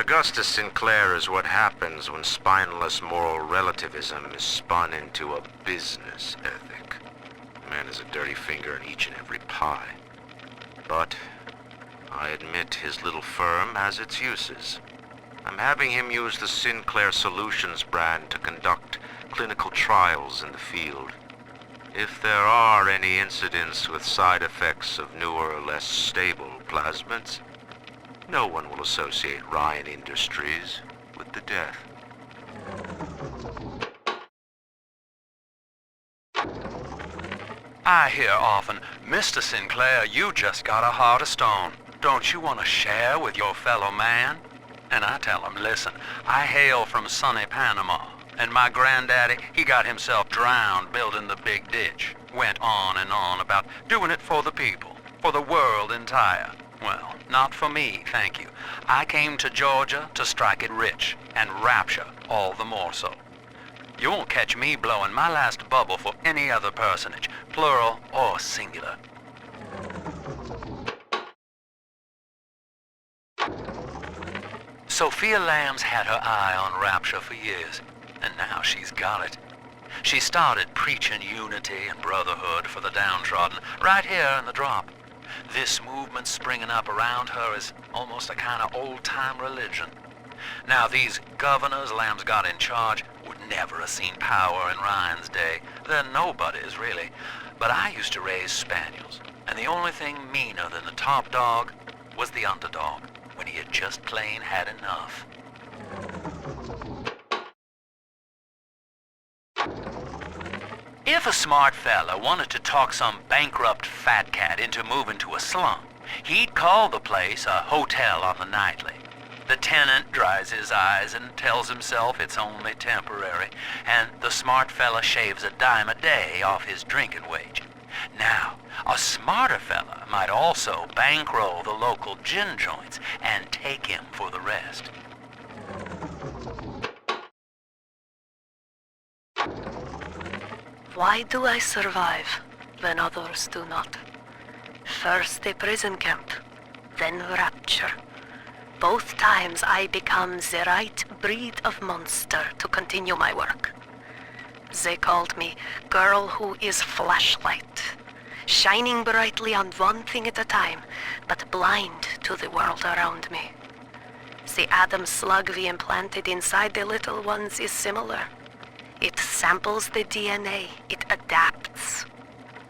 Augustus Sinclair is what happens when spineless moral relativism is spun into a business ethic. The man has a dirty finger in each and every pie. But I admit his little firm has its uses. I'm having him use the Sinclair Solutions brand to conduct clinical trials in the field. If there are any incidents with side effects of newer, less stable plasmids, no one will associate Ryan Industries with the death. I hear often, Mr. Sinclair, you just got a heart of stone. Don't you want to share with your fellow man? And I tell him, listen, I hail from sunny Panama, and my granddaddy, he got himself drowned building the big ditch. Went on and on about doing it for the people, for the world entire. Well, not for me, thank you. I came to Georgia to strike it rich, and Rapture all the more so. You won't catch me blowing my last bubble for any other personage, plural or singular. Sophia Lamb's had her eye on Rapture for years, and now she's got it. She started preaching unity and brotherhood for the downtrodden right here in the drop. This movement springing up around her is almost a kind of old-time religion. Now, these governors Lamb's got in charge would never have seen power in Ryan's day. They're nobodies, really. But I used to raise spaniels, and the only thing meaner than the top dog was the underdog, when he had just plain had enough. If a smart fella wanted to talk some bankrupt fat cat into moving to a slum, he'd call the place a hotel on the nightly. The tenant dries his eyes and tells himself it's only temporary, and the smart fella shaves a dime a day off his drinking wage. Now, a smarter fella might also bankroll the local gin joints and take him for the rest. Why do I survive when others do not? First a prison camp, then Rapture. Both times I become the right breed of monster to continue my work. They called me Girl Who Is Flashlight, shining brightly on one thing at a time, but blind to the world around me. The Adam slug we implanted inside the little ones is similar. It samples the DNA, it adapts.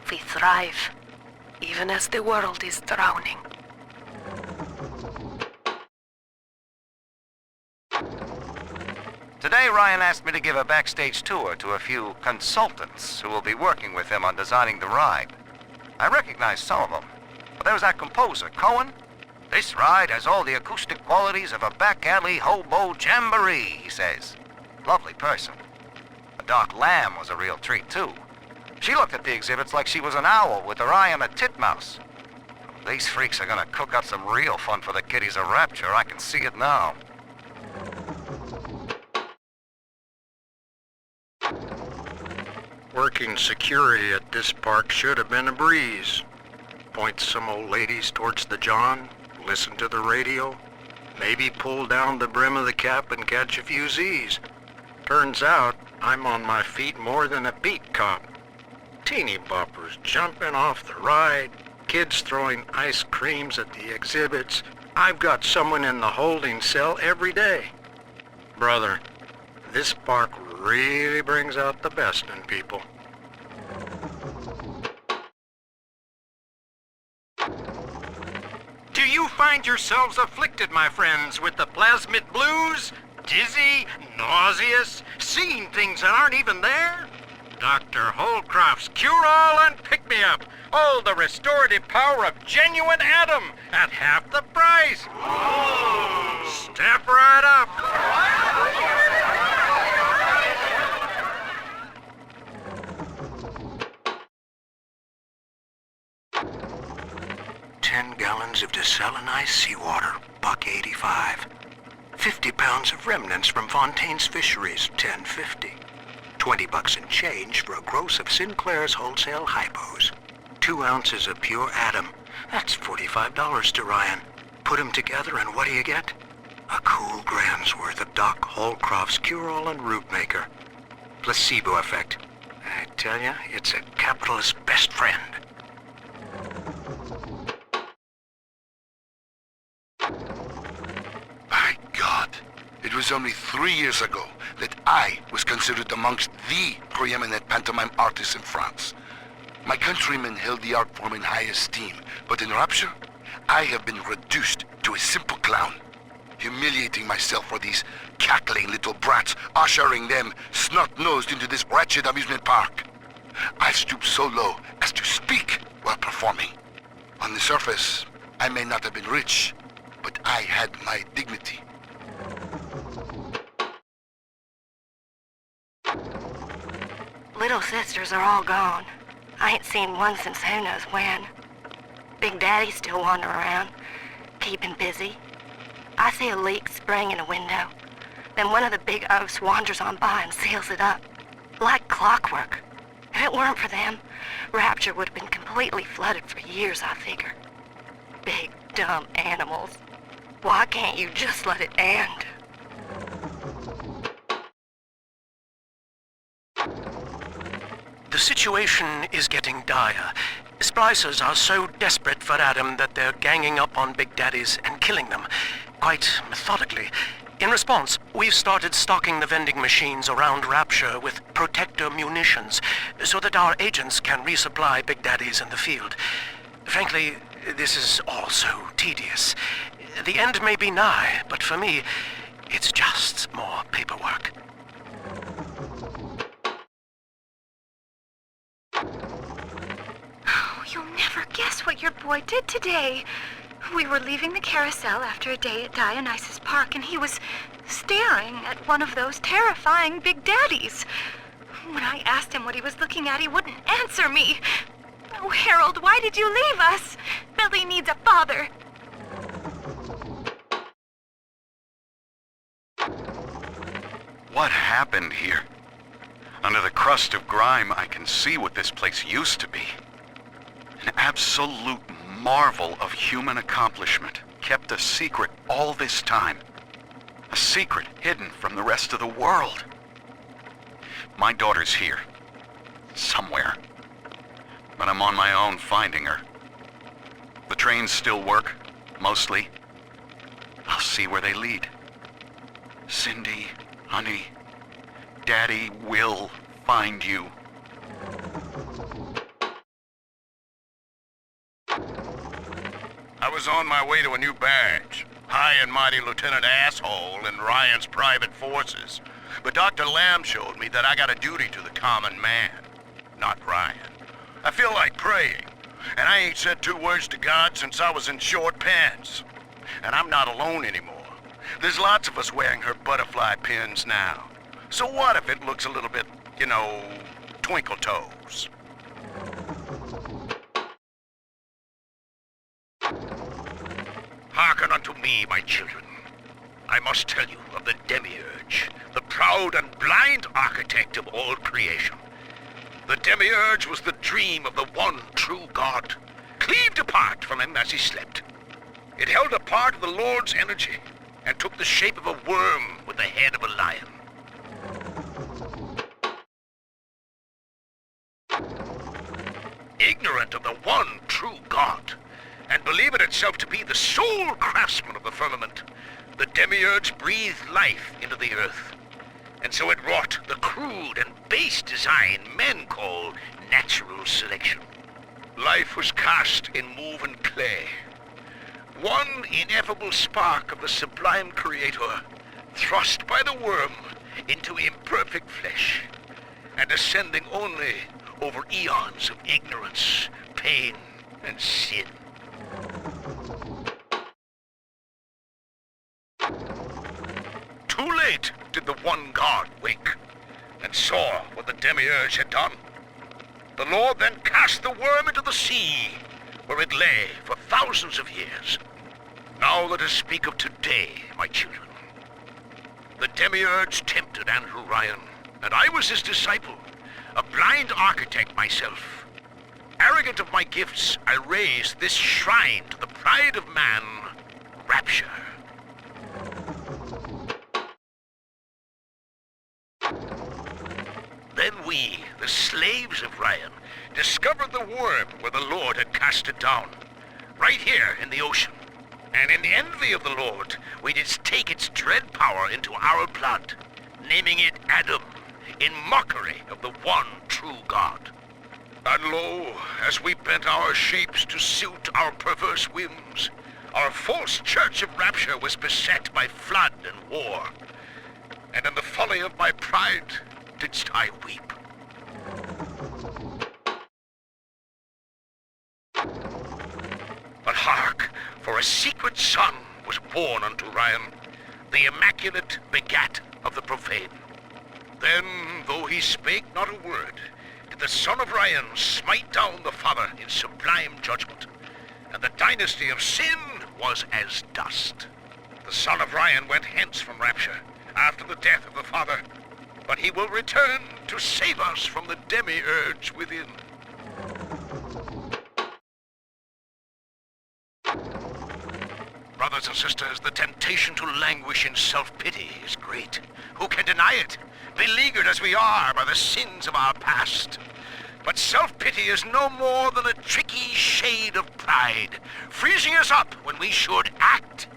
We thrive, even as the world is drowning. Today, Ryan asked me to give a backstage tour to a few consultants who will be working with him on designing the ride. I recognize some of them, but there's that composer, Cohen. This ride has all the acoustic qualities of a back alley hobo jamboree, he says. Lovely person. Doc Lamb was a real treat, too. She looked at the exhibits like she was an owl with her eye on a titmouse. These freaks are gonna cook up some real fun for the kiddies of Rapture. I can see it now. Working security at this park should have been a breeze. Point some old ladies towards the John, listen to the radio, maybe pull down the brim of the cap and catch a few Z's. Turns out, I'm on my feet more than a beat cop. Teeny boppers jumping off the ride, kids throwing ice creams at the exhibits. I've got someone in the holding cell every day. Brother, this park really brings out the best in people. Do you find yourselves afflicted, my friends, with the plasmid blues? Dizzy, nauseous, seeing things that aren't even there? Dr. Holcroft's Cure-All and Pick-Me-Up. Oh, the restorative power of genuine Adam at half the price. Step right up. 10 gallons of desalinized seawater, $1.85. 50 pounds of remnants from Fontaine's fisheries, $10.50. $20 in change for a gross of Sinclair's wholesale hypos. 2 ounces of pure Adam. That's $45 to Ryan. Put them together and what do you get? A cool gram's worth of Doc Holcroft's cure-all and root maker. Placebo effect. I tell ya, it's a capitalist's best friend. By God, it was only 3 years ago that I was considered amongst the preeminent pantomime artists in France. My countrymen held the art form in high esteem, but in Rapture, I have been reduced to a simple clown, humiliating myself for these cackling little brats, ushering them snot-nosed into this wretched amusement park. I stooped so low as to speak while performing. On the surface, I may not have been rich, but I had my dignity. Little sisters are all gone. I ain't seen one since who knows when. Big Daddy's still wandering around, keeping busy. I see a leak spring in a window. Then one of the big oafs wanders on by and seals it up. Like clockwork. If it weren't for them, Rapture would have been completely flooded for years, I figure. Big, dumb animals. Why can't you just let it end? The situation is getting dire. Splicers are so desperate for Adam that they're ganging up on Big Daddies and killing them, quite methodically. In response, we've started stocking the vending machines around Rapture with protector munitions, so that our agents can resupply Big Daddies in the field. Frankly, this is all so tedious. The end may be nigh, but for me, it's just more paperwork. You'll never guess what your boy did today. We were leaving the carousel after a day at Dionysus Park, and he was staring at one of those terrifying Big Daddies. When I asked him what he was looking at, he wouldn't answer me. Oh, Harold, why did you leave us? Billy needs a father. What happened here? Under the crust of grime, I can see what this place used to be. An absolute marvel of human accomplishment, kept a secret all this time. A secret hidden from the rest of the world. My daughter's here. Somewhere. But I'm on my own finding her. The trains still work, mostly. I'll see where they lead. Cindy, honey, Daddy will find you. I was on my way to a new badge. High and mighty Lieutenant Asshole in Ryan's private forces. But Dr. Lamb showed me that I got a duty to the common man, not Ryan. I feel like praying, and I ain't said 2 words to God since I was in short pants. And I'm not alone anymore. There's lots of us wearing her butterfly pins now. So what if it looks a little bit, twinkle toes? Hearken unto me, my children. I must tell you of the Demiurge, the proud and blind architect of all creation. The Demiurge was the dream of the one true God, cleaved apart from him as he slept. It held a part of the Lord's energy and took the shape of a worm with the head of a lion. Ignorant of the one true God, and believing itself to be the sole craftsman of the firmament, the Demiurge breathed life into the earth. And so it wrought the crude and base design men call natural selection. Life was cast in moving clay. One ineffable spark of the sublime Creator, thrust by the worm into imperfect flesh, and ascending only over eons of ignorance, pain, and sin. Too late did the one God wake, and saw what the Demiurge had done. The Lord then cast the worm into the sea, where it lay for thousands of years. Now let us speak of today, my children. The Demiurge tempted Andrew Ryan, and I was his disciple, a blind architect myself. Arrogant of my gifts, I raised this shrine to the pride of man, Rapture. Then we, the slaves of Ryan, discovered the worm where the Lord had cast it down, right here in the ocean. And in envy of the Lord, we did take its dread power into our blood, naming it Adam, in mockery of the one true God. And lo, as we bent our shapes to suit our perverse whims, our false church of Rapture was beset by flood and war. And in the folly of my pride didst I weep. But hark, for a secret son was born unto Ryan, the immaculate begat of the profane. Then, though he spake not a word, did the son of Ryan smite down the father in sublime judgment, and the dynasty of sin was as dust. The son of Ryan went hence from Rapture, after the death of the father, but he will return to save us from the demiurge within. Brothers and sisters, the temptation to languish in self-pity is great. Who can deny it? Beleaguered as we are by the sins of our past. But self-pity is no more than a tricky shade of pride, freezing us up when we should act.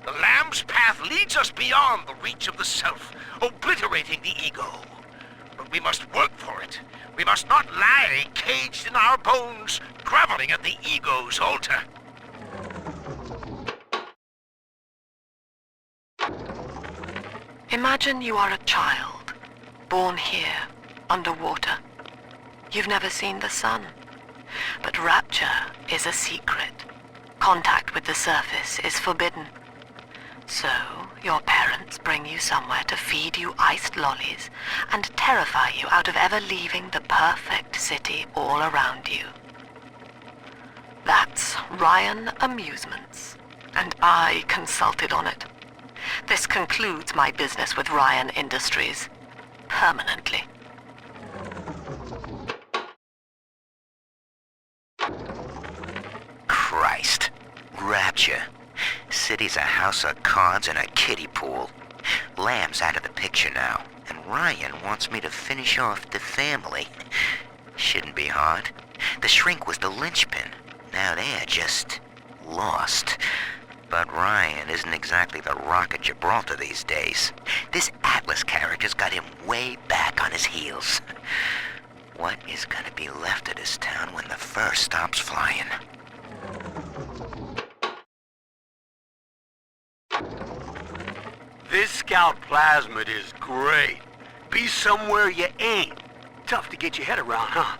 The Lamb's path leads us beyond the reach of the self, obliterating the ego. But we must work for it. We must not lie caged in our bones, groveling at the ego's altar. Imagine you are a child, born here, underwater. You've never seen the sun. But Rapture is a secret. Contact with the surface is forbidden. So, your parents bring you somewhere to feed you iced lollies and terrify you out of ever leaving the perfect city all around you. That's Ryan Amusements, and I consulted on it. This concludes my business with Ryan Industries. Permanently. Christ. Rapture. City's a house of cards and a kiddie pool. Lamb's out of the picture now, and Ryan wants me to finish off the family. Shouldn't be hard. The shrink was the linchpin. Now they're just lost. But Ryan isn't exactly the Rock of Gibraltar these days. This Atlas character's got him way back on his heels. What is gonna be left of this town when the fur stops flying? This scout plasmid is great. Be somewhere you ain't. Tough to get your head around, huh?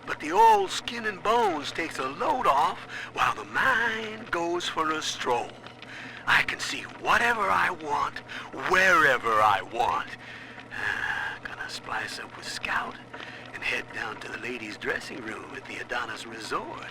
But the old skin and bones takes a load off while the mind goes for a stroll. I can see whatever I want, wherever I want. Gonna splice up with Scout and head down to the ladies' dressing room at the Adonis Resort.